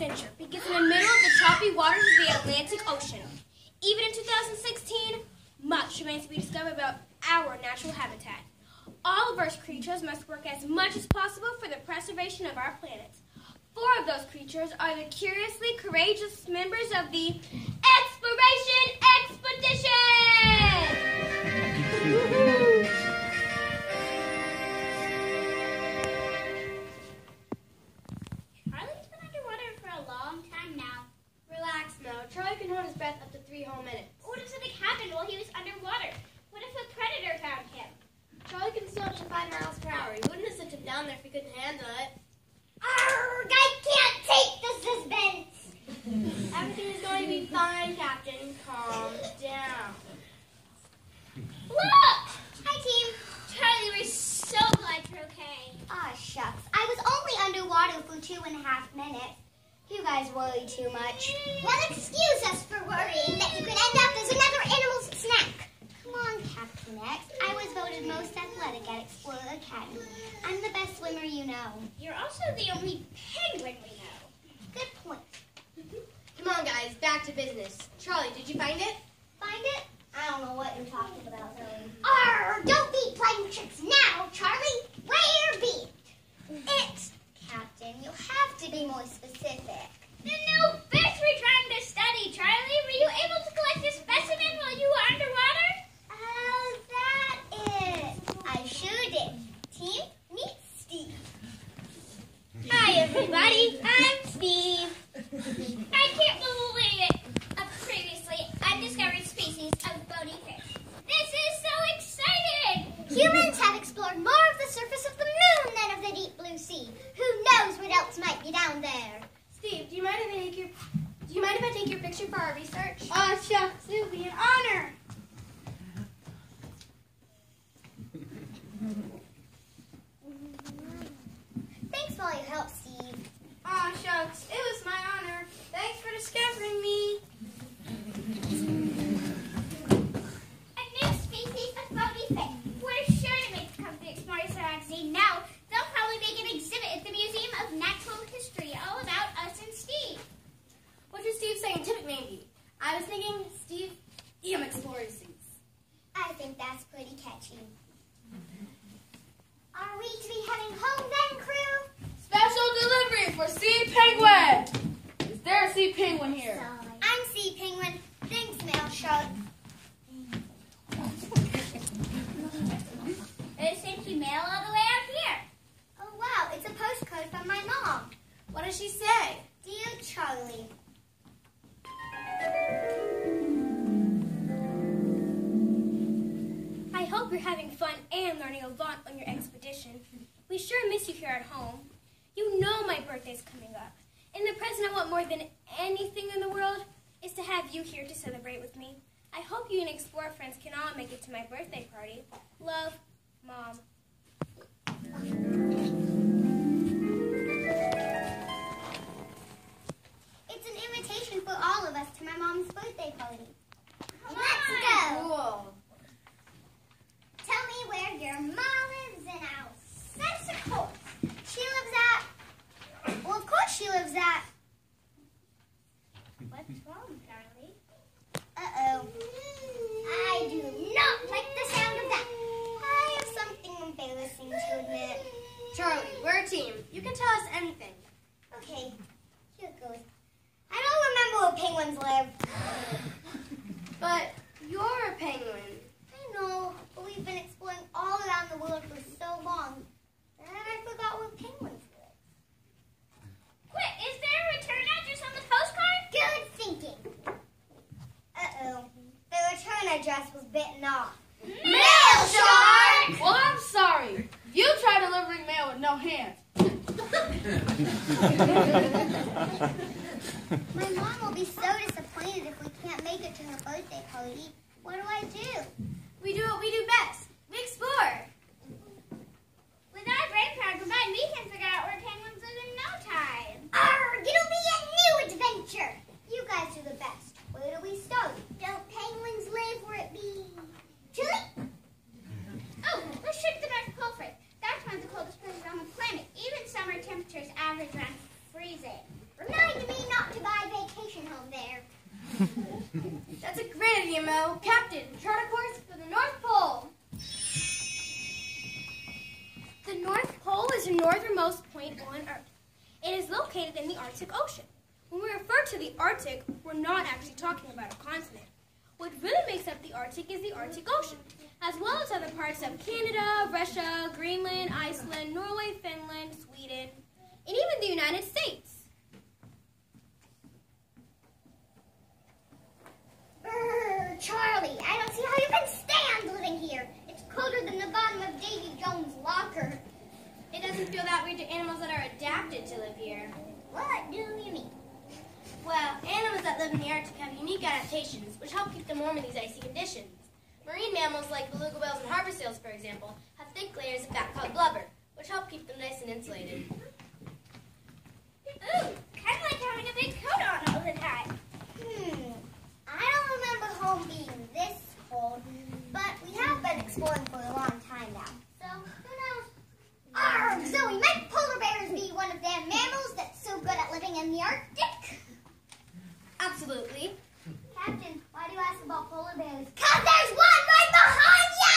adventure begins in the middle of the choppy waters of the Atlantic Ocean. Even in 2016, much remains to be discovered about our natural habitat. All of Earth's creatures must work as much as possible for the preservation of our planet. 4 of those creatures are the curiously courageous members of the Exploration Expedition! Charlie's been underwater for a long time now. Relax now. Charlie can hold his breath up to 3 whole minutes. What if something happened while he was underwater? What if a predator found him? Charlie can still up to 5 miles per hour. He wouldn't have sent him down there if he couldn't handle it. Arrgh! I can't take the suspense! Everything is going to be fine, Captain. Calm down. Look! Hi, team. Charlie, we're so glad you're okay. Aw, shucks. I was only underwater for 2.5 minutes. You guys worry too much. Well, excuse us for worrying that you could end up as another animal's snack. Come on, Captain X. I was voted most athletic at Explorer Academy. I'm the best swimmer you know. You're also the only penguin we know. Good point. Come on, guys. Back to business. Charlie, did you find it? Find it? I don't know what you're talking about, Zoe. Arrgh! Don't be playing tricks now, Charlie. Where be it? Captain, you have to be more specific. The new fish we're trying to study, Charlie. Were you able to collect a specimen while you were underwater? Oh, that is. I sure did. Team, meet Steve. Hi, everybody. I'm Steve. I can't believe it. Previously, undiscovered species of bony fish. This is so exciting! Humans have explored more of the surface of the moon than of the deep blue sea. Who knows what else might be down there? Steve, do you mind if I take your picture for our research? Oh, shucks. It would be an honor. Thanks for all your help, Steve. Aw, shucks. It was my honor. Thanks for discovering me. A new species of bony fish. We're sure to make the cover of the Explorers magazine now. They'll probably make an exhibit at the Museum of Natural History all about us and Steve. What should Steve's scientific name be? I was thinking Steve EM Explorers. I think that's pretty catchy. Are we to be heading home then, crew? Special delivery for Sea Penguin! Is there a Sea Penguin here? Sorry. I'm Sea Penguin. Thanks, Mail Shark. They sent you mail all the way out here. Oh, wow. It's a postcard from my mom. What does she say? Dear Charlie. I hope you're having fun and learning a lot on your expedition. We sure miss you here at home. You know my birthday's coming up, and the present I want more than anything in the world is to have you here to celebrate with me. I hope you and Explorer friends can all make it to my birthday party. Love, Mom. It's an invitation for all of us to my mom's birthday party. Let's go! Cool. Tell me where your mom lives and I'll set us a course. She lives at... Well, of course she lives at... What's wrong, Charlie? Uh-oh. I do not like the sound of that. I have something embarrassing to admit. Charlie, we're a team. You can tell us anything. Okay, here goes. I don't remember where penguins live. But you're a penguin. I know, but we've been exploring all around the world for so long that I forgot where penguins live. Quit! Is there a return address on the postcard? Good thinking. Uh-oh. The return address was bitten off. Mail Shark! Well, I'm sorry. You try delivering mail with no hands. My mom will be so disappointed if we can't make it to her birthday party. What do I do? We do what we do best. We explore. With our brain power combined, we can figure out where penguins live in no time. Arrgh! It'll be a new adventure! You guys are the best. Where do we start? Don't penguins live where it be? Chile? Oh, let's check the North Pole first. That's one of the coldest places on the planet. Even summer temperatures average around freezing. Remind me not to buy vacation home there. That's a great idea, Mo. Captain, chart a course for the North Pole. The North Pole is the northernmost point on Earth. It is located in the Arctic Ocean. When we refer to the Arctic, we're not actually talking about a continent. What really makes up the Arctic is the Arctic Ocean, as well as other parts of Canada, Russia, Greenland, Iceland, Norway, Finland, Sweden, and even the United States. Charlie, I don't see how you can stand living here. It's colder than the bottom of Davy Jones' locker. It doesn't feel that way to animals that are adapted to live here. What do you mean? Well, animals that live in the Arctic have unique adaptations, which help keep them warm in these icy conditions. Marine mammals like beluga whales and harbor seals, for example, have thick layers of fat called blubber, which help keep them nice and insulated. Ooh, kind of like having a big coat on all the time. I don't remember home being this cold, but we have been exploring for a long time now, so who knows? Arrgh, Zoe, might polar bears be one of them mammals that's so good at living in the Arctic? Absolutely. Captain, why do you ask about polar bears? 'Cause there's one right behind ya!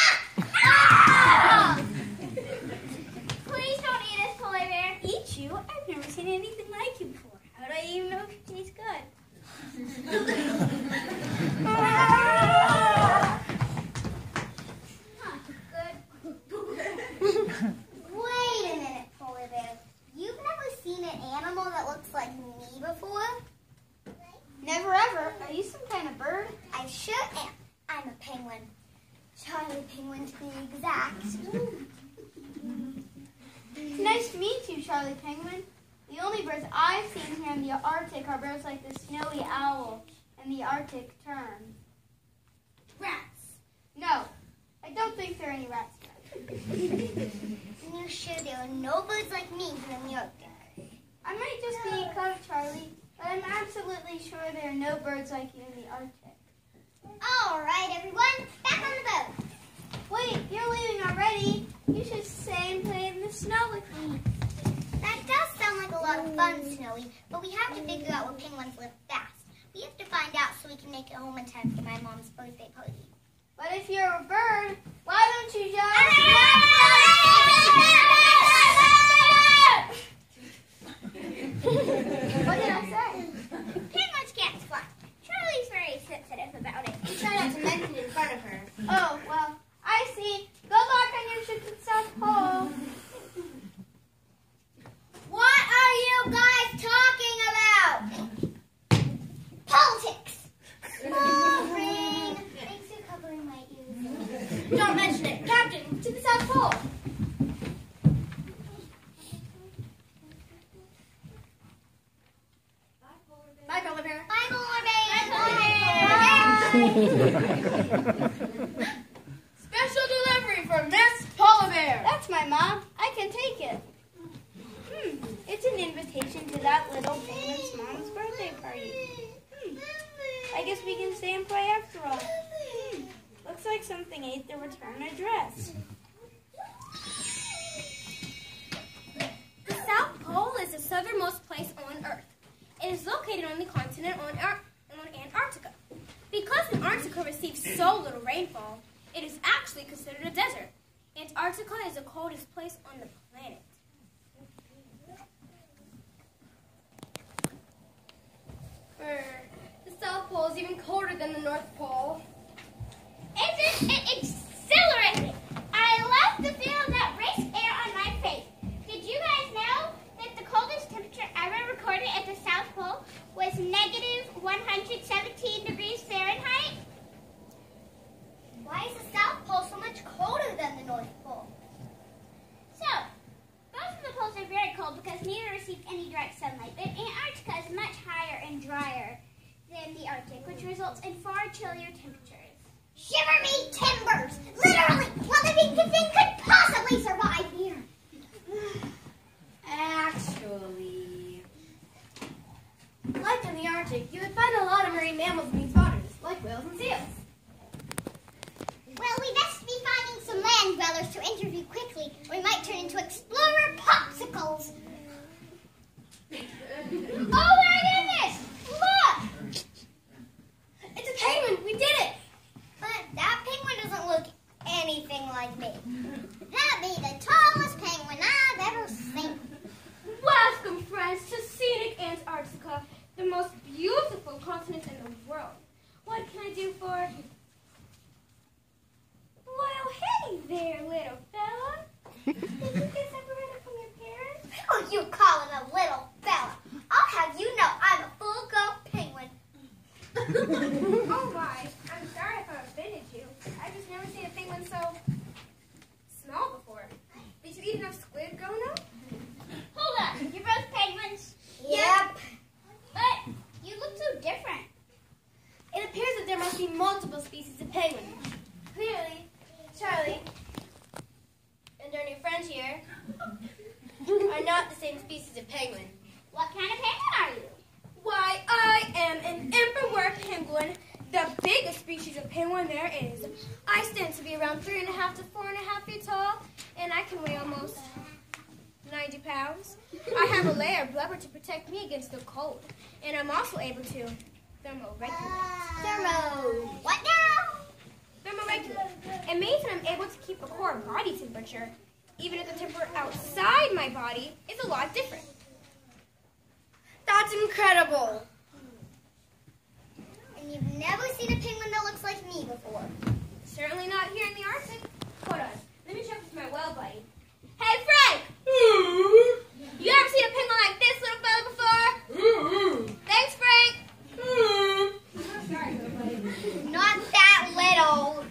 Ah! Please don't eat us, polar bear. Eat you? I've never seen anything like you before. How do I even know if it tastes good? Wait a minute, polar bear. You've never seen an animal that looks like me before? Never ever. Are you some kind of bird? I sure am. I'm a penguin. Charlie penguin to be exact. It's nice to meet you, Charlie Penguin. The only birds I've seen here in the Arctic are birds like the snowy owl and the Arctic tern. Rats. No, I don't think there are any rats here. You're sure there are no birds like me here in the Arctic? I might just be clever, Charlie, but I'm absolutely sure there are no birds like you in the Arctic. All right, everyone, back on the boat. Wait, you're leaving already. You should stay and play in the snow with me. That does sound like a lot of fun, Snowy, but we have to figure out where penguins live fast. We have to find out so we can make it home in time for my mom's birthday party. But if you're a bird, why don't you just... What did I say? Penguins can't fly. Charlie's very sensitive about it. You try not to mention it in front of her. Oh, well, I see. Good luck on your trip to the South Pole. What are you guys talking about? Politics. Boring. Thanks for covering my ears. Don't mention it. Captain, to the South Pole. Bye, polar bear. Bye, polar bear. Special delivery for Miss Polar Bear. That's my mom. I can take it. It's an invitation to that little penguin's mom's birthday party. I guess we can stay and play after all. Looks like something ate the return address. The South Pole is the southernmost place on Earth. It is located on the continent on Antarctica. Because Antarctica receives so little rainfall, it is actually considered a desert. Antarctica is the coldest place on the planet. The South Pole is even colder than the North Pole. Isn't it exhilarating? I love the feel of that brisk air on my face. Did you guys know that the coldest temperature ever recorded at the South Pole was negative 117 degrees Fahrenheit? Why is the South Pole so much colder than the North Pole? So, both of the poles are very cold because neither receive any direct sunlight, but Antarctica is much higher and drier than the Arctic, which results in far chillier temperatures. Shiver me timbers! like me. That'd be the tallest penguin I've ever seen. Welcome, friends, to scenic Antarctica, the most beautiful continent in the world. What can I do for you? Well, hey there, little fella. Did you get separated from your parents? Oh, you call it a little fella. I'll have you know I'm a full-grown penguin. Oh my, I'm sorry if I offended you. I've just never seen a penguin so small before. Did you eat enough squid growing up? Hold on, you're both penguins? Yep. But you look so different. It appears that there must be multiple species of penguins. Clearly, Charlie and our new friend here are not the same species of penguin. What kind of penguin are you? Why, I am an emperor penguin, the biggest species of penguin there is. I stand to be around 3.5 to 4.5 feet tall, and I can weigh almost 90 pounds. I have a layer of blubber to protect me against the cold, and I'm also able to thermoregulate. What now? Thermoregulate. It means that I'm able to keep a core body temperature, even if the temperature outside my body is a lot different. That's incredible. And you've never seen a penguin that looks like me before. Certainly not here in the Arctic. Hold on. Let me check with my well buddy. Hey, Frank! You ever seen a penguin like this little fella before? Thanks, Frank! Sorry, little buddy. Not that little.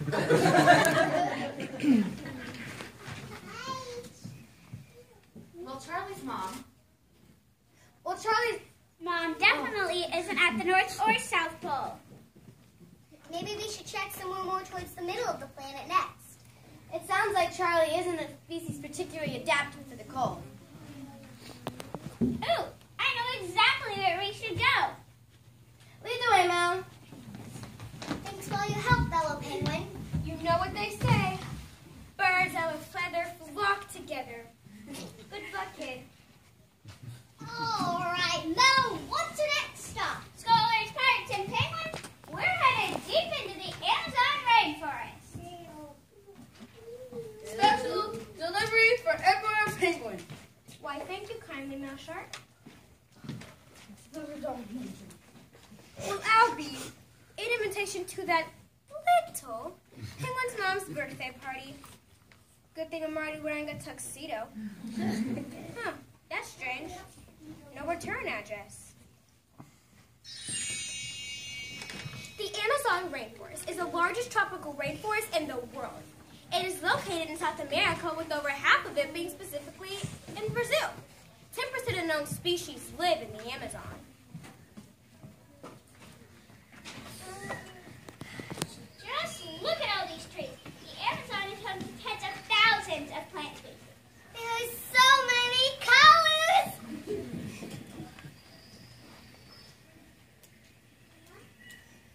Well, Charlie's Mom definitely isn't at the North or South Pole. Maybe we should check somewhere more towards the middle of the planet next. It sounds like Charlie isn't a species particularly adapted to the cold. Ooh, I know exactly where we should go. Lead the way, Mom. Thanks for all your help, fellow penguin. You know what they say. Birds of a feather flock together. Good luck, kid. All right, Mo, what's your next stop? Scholars, pirates, and penguins, we're headed deep into the Amazon rainforest. Special delivery for Emperor Penguin. Why, thank you kindly, Mouse Shark. Well, Albie, in invitation to that little penguin's mom's birthday party. Good thing I'm already wearing a tuxedo. Huh, that's strange. No return address. The Amazon rainforest is the largest tropical rainforest in the world. It is located in South America, with over half of it being specifically in Brazil. 10% of known species live in the Amazon. Just look at all these trees. The Amazon is home to tens of thousands of plant species. There's so many colors.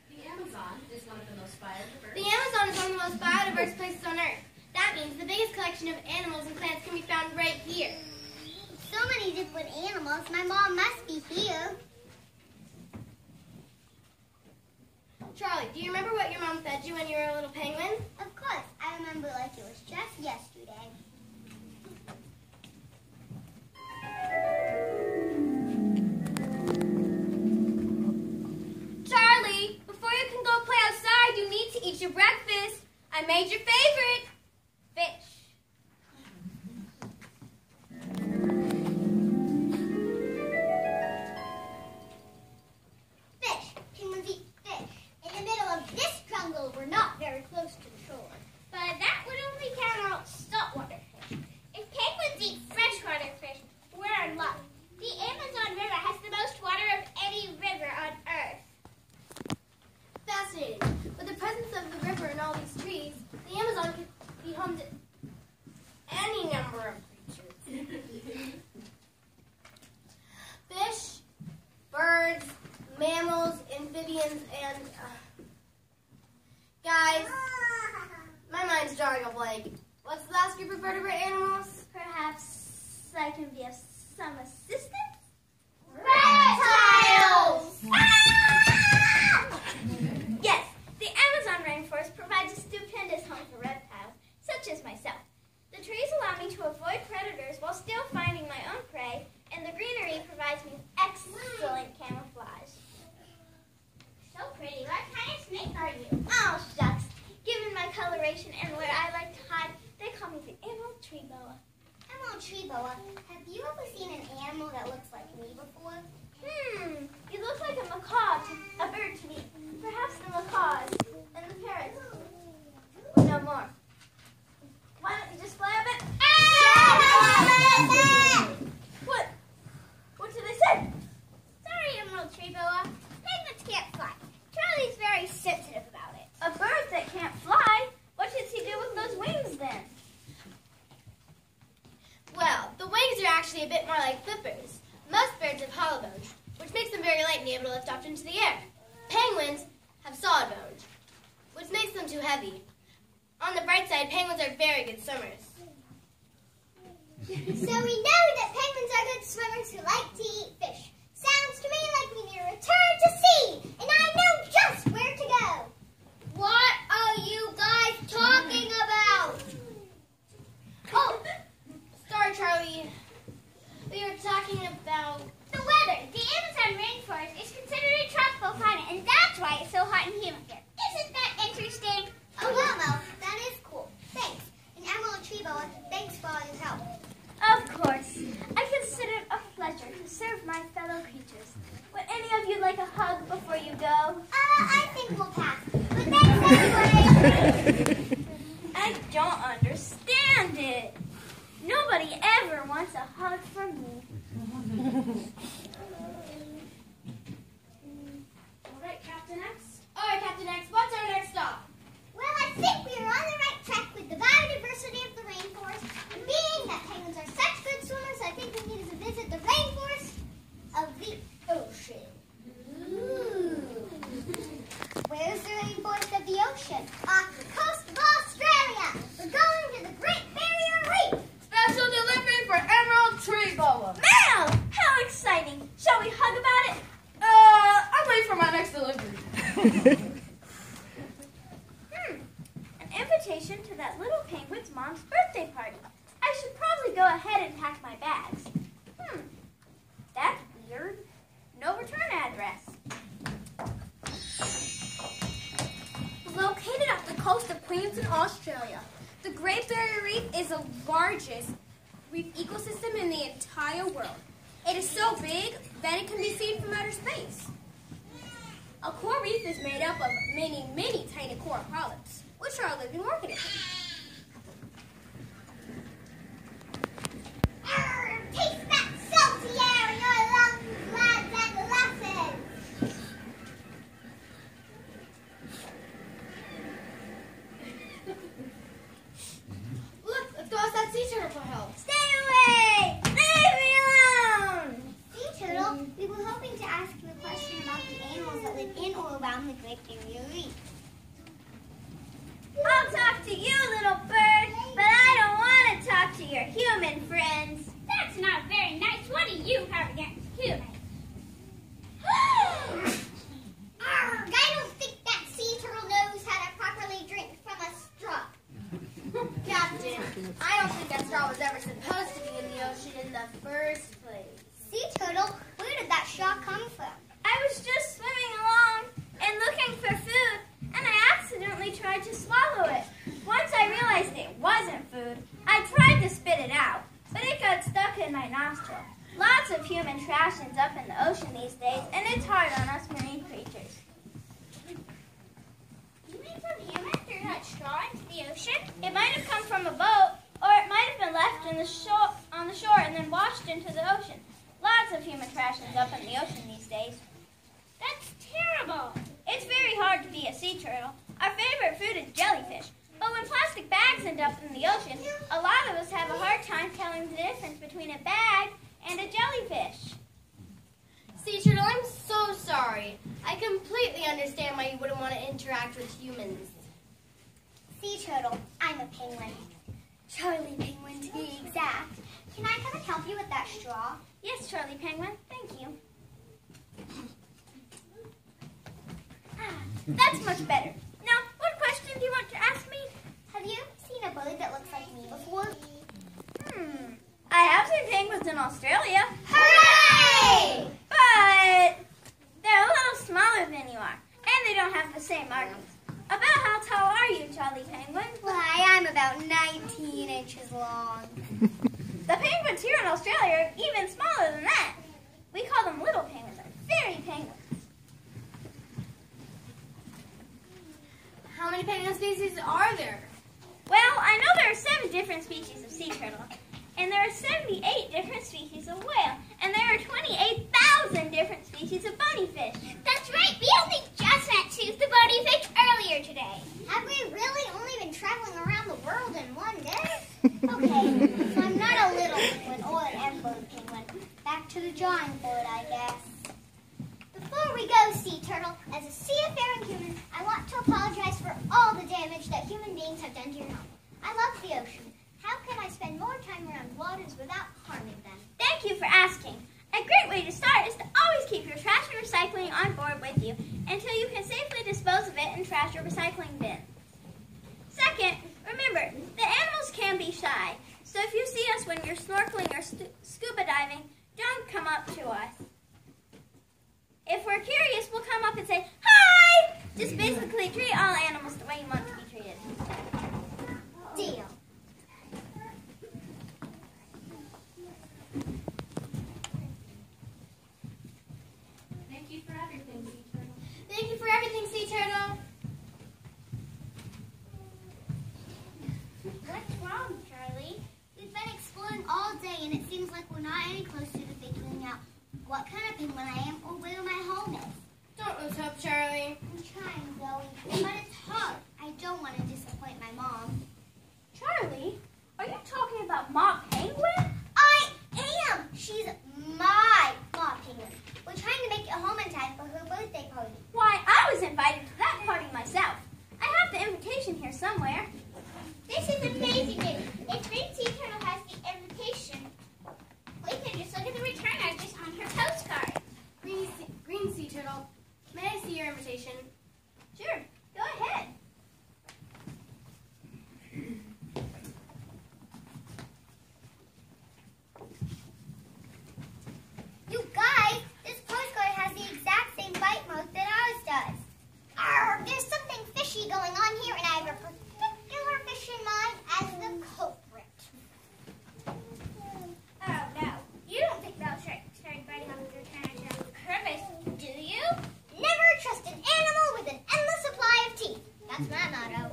The Amazon is one of the most biodiverse. The Amazon is one of the most biodiverse places on Earth. That means the biggest collection of animals and plants can be found right here. So many different animals. My mom must be here. Charlie, do you remember what your mom fed you when you were a little penguin? Of course, I remember like it was just yesterday. Charlie, before you can go play outside, you need to eat your breakfast. I made your favorite, fish. Fish. Penguins eat fish. In the middle of this jungle, we're not very close to the shore. But that would only count all saltwater fish. If penguins eat freshwater fish, we're in luck. The Amazon River has the most water of any river on Earth. Fascinating. With the presence of the river and all these trees, the Amazon could be home to any number of creatures. Fish, birds, mammals, amphibians, and... Guys, my mind's drawing a blank. What's the last group of vertebrate animals? Perhaps I can be of some assistance? Reptiles! Yes, the Amazon rainforest provides a stupendous home for reptiles, such as myself. The trees allow me to avoid predators while still finding my own prey, and the greenery provides me with excellent camouflage. So pretty. What kind of snake are you? Oh, shucks. Given my coloration and where I like to hide, they call me the emerald tree boa. Emerald tree boa, have you ever seen an animal that looks like me before? You look like a macaw, a bird to me. Perhaps the macaws and the parrots. Well, no more. Why don't you just fly a bit? What? What did I say? Sorry, Emerald tree boa. Penguins can't fly. Charlie's very sensitive about it. A bird that can't fly? What should he do with those wings then? Well, the wings are actually a bit more like flippers. Most birds have hollow bones, which makes them very light and able to lift off into the air. Penguins have solid bones, which makes them too heavy. On the bright side, penguins are very good swimmers. So we know that penguins are good swimmers who like to eat fish. Sounds to me like we need to return to sea, and I know just where to go. What are you guys talking about? Oh, sorry, Charlie. We were talking about The weather. The Amazon rainforest is considered a tropical climate, and that's why it's so hot and humid here. Isn't that interesting? Oh, wow, that is cool. Thanks. And Emerald tree boa, thanks for all your help. Of course. I consider it a pleasure to serve my fellow creatures. Would any of you like a hug before you go? I think we'll pass. But thanks anyway. I don't understand it. Nobody ever wants a hug from me. All right, Captain X. All right, Captain X. What's our next stop? Well, I think we are on the right track with the biodiversity of the rainforest. And being that penguins are such good swimmers, I think we need to visit the rainforest of the ocean. Ooh. Where's the rainforest of the ocean? Off the coast of Australia. We're going to the Great Barrier Reef. Special delivery for Emerald Tree Boa. Mal! How exciting! Shall we hug about it? I'm waiting for my next delivery. An invitation to that little penguin's mom's birthday party. I should probably go ahead and pack my bags. That's weird. No return address. Located off the coast of Queensland, Australia, the Great Barrier Reef is the largest reef ecosystem in the entire world. It is so big that it can be seen from outer space. A coral reef is made up of many, many tiny coral polyps, which are living organisms. Taste that salty air in your lungs, lads and lasses. Look, let's go ask that sea turtle for help. Stay away! Leave me alone! Sea turtle, we were hoping to ask you a question about the animals that live in or around the Great Barrier Reef. I'll talk to you, little bird, but I don't want to talk to your human friends. That's not very nice. What do you have against humans? Arrgh, I don't think that sea turtle knows how to properly drink from a straw. Captain, I don't think that straw was ever supposed to be in the ocean in the first place. Sea turtle, where did that straw come from? I was just swimming along and looking for food, and I accidentally tried to swallow it. Once I realized it wasn't food, I tried to spit it out, but it got stuck in my nostril. Lots of human trash ends up in the ocean these days, and it's hard on us marine creatures. You mean some human threw that straw into the ocean? It might have come from a boat, or it might have been left on the shore and then washed into the ocean. Lots of human trash ends up in the ocean these days. That's terrible. It's very hard to be a sea turtle. Our favorite food is jellyfish. But when plastic bags end up in the ocean, a lot of us have a hard time telling the difference between a bag and a jellyfish. Sea turtle, I'm so sorry. I completely understand why you wouldn't want to interact with humans. Sea turtle, I'm a penguin. Charlie Penguin to be exact. Can I come and help you with that straw? Yes, Charlie Penguin. Thank you. That's much better. Now, what question do you want to ask me? Have you seen a bird that looks like me before? I have seen penguins in Australia. Hooray! But they're a little smaller than you are, and they don't have the same markings. About how tall are you, Charlie Penguin? Why, I'm about 19 inches long. The penguins here in Australia are even smaller than that. We call them little penguins, or fairy penguins. How many penguin species are there? Well, I know there are 7 different species of sea turtle, and there are 78 different species of whale, and there are 28,000 different species of bonyfish. That's right. We only just met Tooth the bonyfish earlier today. Have we really only been traveling around the world in one day? Okay, so I'm not a little penguin or an emperor penguin. Back to the drawing board, I guess. Before we go, sea turtle, as a seafaring human, I want to apologize for all the damage that human beings have done to your home. I love the ocean. How can I spend more time around waters without harming them? Thank you for asking. A great way to start is to always keep your trash and recycling on board with you until you can safely dispose of it in trash or recycling bins. Second, remember, the animals can be shy, so if you see us when you're snorkeling or scuba diving, don't come up to us. If we're curious, we'll come up and say, hi! Just basically treat all animals the way you want to be treated. Deal. Thank you for everything, Sea Turtle. Thank you for everything, Sea Turtle. What's wrong, Charlie? We've been exploring all day, and it seems like we're not any closer to figuring out what kind of penguin I am or where my home is. Don't lose hope, Charlie. I'm trying, Zoe, but it's hard. I don't want to disappoint my mom. Charlie, are you talking about Ma Penguin? I am! She's my mom penguin. We're trying to make it home in time for her birthday party. Why, I was invited to that party myself. I have the invitation here somewhere. This is amazing news. If Green Sea Turtle has the invitation, we can just look at the return address on her postcard. Green Sea Turtle, may I see your invitation? Sure, go ahead. You guys, this postcard has the exact same bite mark that ours does. Arr, there's something fishy going on here, and I have a particular fish in mind as the culprit. Oh no, you don't think they'll start biting off the return address on purpose, do you? Never trust an animal with an endless supply of teeth. That's my motto.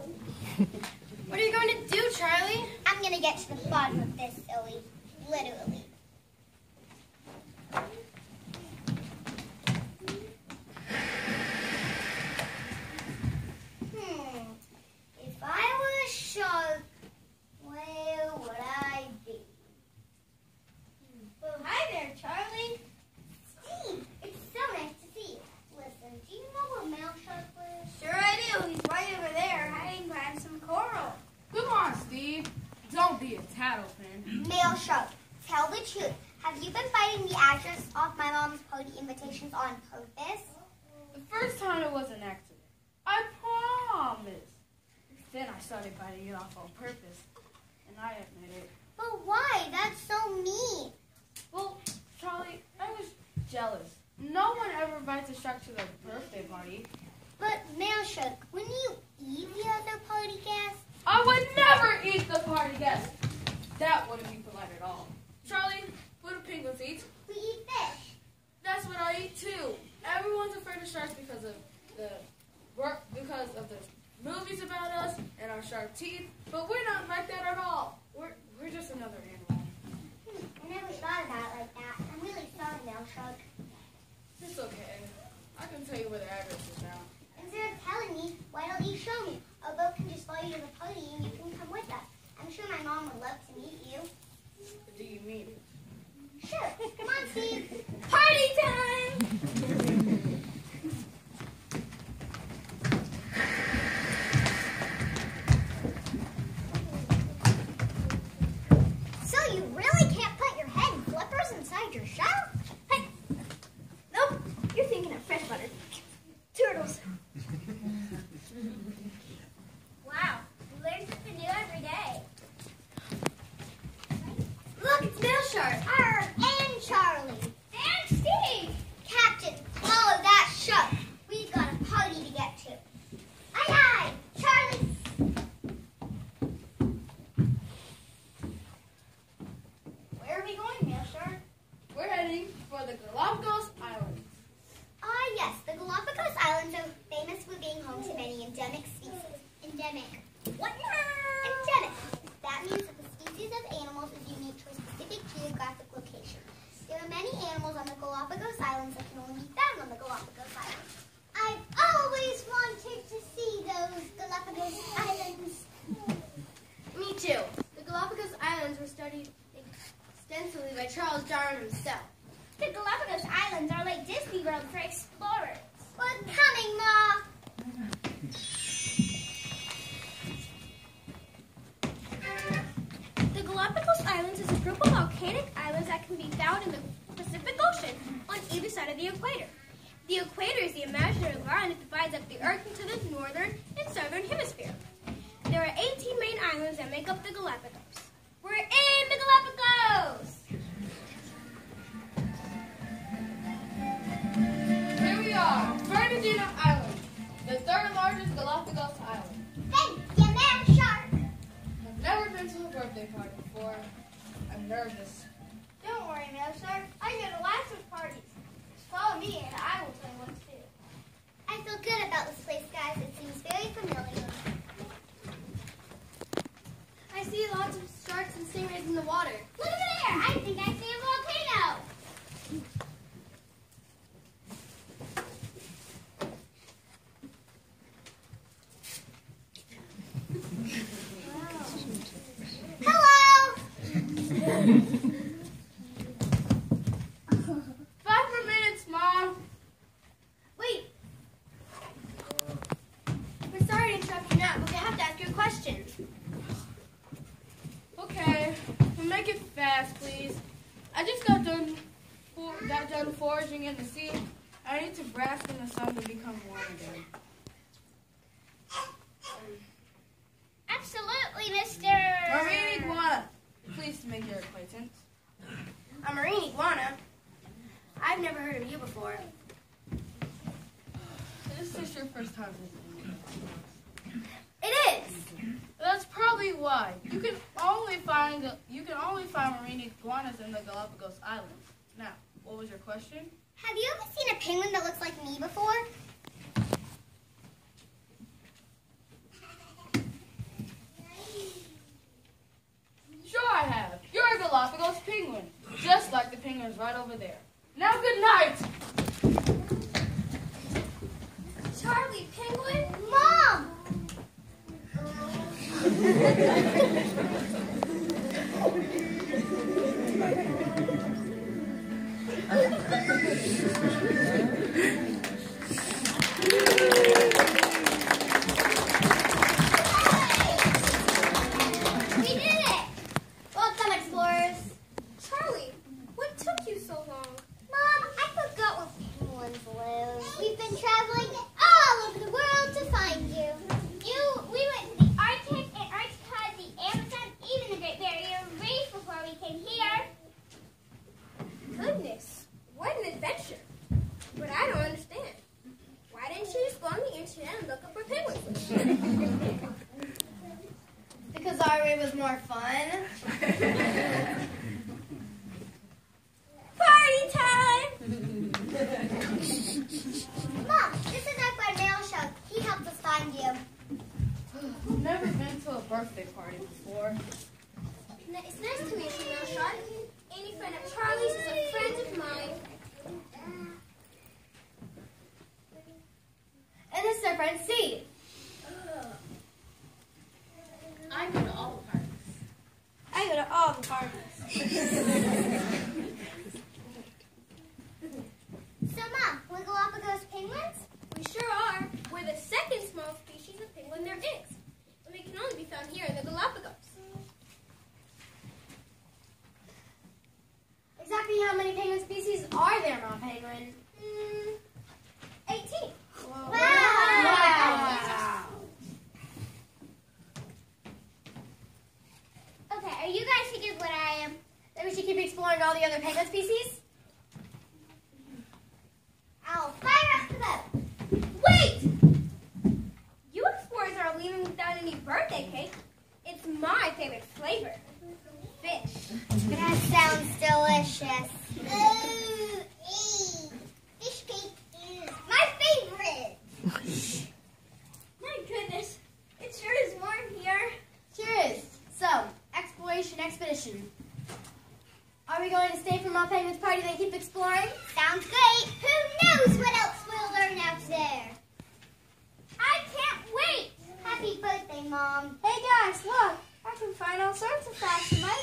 What are you going to do, Charlie? I'm going to get to the bottom of this, silly. Literally. If I were a shark, where would I be? Well, hi there, Charlie. Steve, it's so nice to see you. Listen, do you know where male shark lives? Sure I do. He's right over there, hiding behind some coral. Come on, Steve. Don't be a tattlepin. Male shark, tell the truth. Have you been biting the address off my mom's party invitations on purpose? The first time it was an accident. I promise. Then I started biting it off on purpose. And I admit it. But why? That's so mean. Well, Charlie, I was jealous. No one ever invites a shark to their birthday party. But male shark, wouldn't you eat the other party guests? I would never eat the party guest. That wouldn't be polite at all. Charlie, what do penguins eat? We eat fish. That's what I eat too. Everyone's afraid of sharks because of the movies about us and our sharp teeth, but we're not like that at all. We're just another animal. I never thought about it like that. I'm really sorry, male shark. It's okay. I can tell you where the address is now. Instead of telling me, why don't you show me? Our boat can just follow you to the party and you can come with us. I'm sure my mom would love to meet you. Do you mean it? Sure. Come on, Steve. Party time! So you really can't put your head in flippers inside your shell? Hey! Nope, you're thinking of fresh butter. Turtles. Wow, you learn something new every day. shark. Arr, and Charlie. And Steve. Captain, follow that shark. We've got a party to get to. Aye, aye, Charlie. Where are we going, Mail Shark? We're heading for the Galapagos Islands. Ah, yes, the Galapagos Islands are famous for being home to many endemic species. Endemic. What now? Endemic. That means that the species of animals is unique to a specific geographic location. There are many animals on the Galapagos Islands that can only be found on the Galapagos Islands. I've always wanted to see those Galapagos Islands. Me too. The Galapagos Islands were studied extensively by Charles Darwin himself. The Galapagos Islands are like Disney World for explorers. We're coming, Ma. The Galapagos Islands is a group of volcanic islands that can be found in the Pacific Ocean on either side of the equator. The equator is the imaginary line that divides up the Earth into the northern and southern hemisphere. There are 18 main islands that make up the Galapagos. We're in the Galapagos! Here we are, Fernandina Island, the third largest Galapagos island. Thank you, Mail Shark. I've never been to a birthday party before. I'm nervous. Don't worry, Mail Shark. I go to lots of parties. Just follow me and I will tell you what to do. I feel good about this place, guys. It seems very familiar. I see lots of sharks and stingrays in the water. Look over there. I think I see a volcano. Hello. 5 more minutes, Mom. Wait. We're sorry to interrupt you now, but we have to ask you a question. Okay, well, make it fast, please. I just got done foraging in the sea. I need to bask in the sun to become warm again. Absolutely, Mr. Marine iguana, pleased to make your acquaintance. A marine iguana? I've never heard of you before. This is your first time visiting me. It is. That's probably why. You can only find marine iguanas in the Galapagos Islands. Now, what was your question? Have you ever seen a penguin that looks like me before? Sure I have. You're a Galapagos penguin, just like the penguins right over there. Now good night. Charlie, penguin? Mom! We did it! Well done, explorers. Charlie, what took you so long? Mom, I forgot where penguins live. We've been traveling all over the world to find you. We went to the Arctic, Antarctica, the Amazon, even the Great Barrier Reef before we came here. Goodness, what an adventure. But I don't understand. Why didn't you just go on the internet and look up where penguins live? Because our way was more fun. Party time! Mom, this is our friend Mail Shark. He helped us find you. I've never been to a birthday party before. It's nice to meet you, Mail Shark. Any friend of Charlie's is a friend of mine. And this is our friend C. I go to all the parties. I go to all the parties. So, Mom, we're Galapagos penguins? We sure are. We're the second small species of penguin there is. And we can only be found here in the Galapagos. Exactly how many penguin species are there, Mom Penguin? 18. Wow. Wow. Okay, are you guys thinking what I am? Then we should keep exploring all the other penguin species. I'll fire up the boat. Wait! You explorers are leaving without any birthday cake. It's my favorite flavor. Fish. That sounds delicious. Ooh, fish cake is my favorite. My goodness, it sure is warm here. Sure is. So, exploration expedition. Are we going to stay for Mom Penguin's party and keep exploring? Sounds great. Who knows what else we'll learn out there? I can't wait. Happy birthday, Mom. Hey guys, look! I can find all sorts of facts in my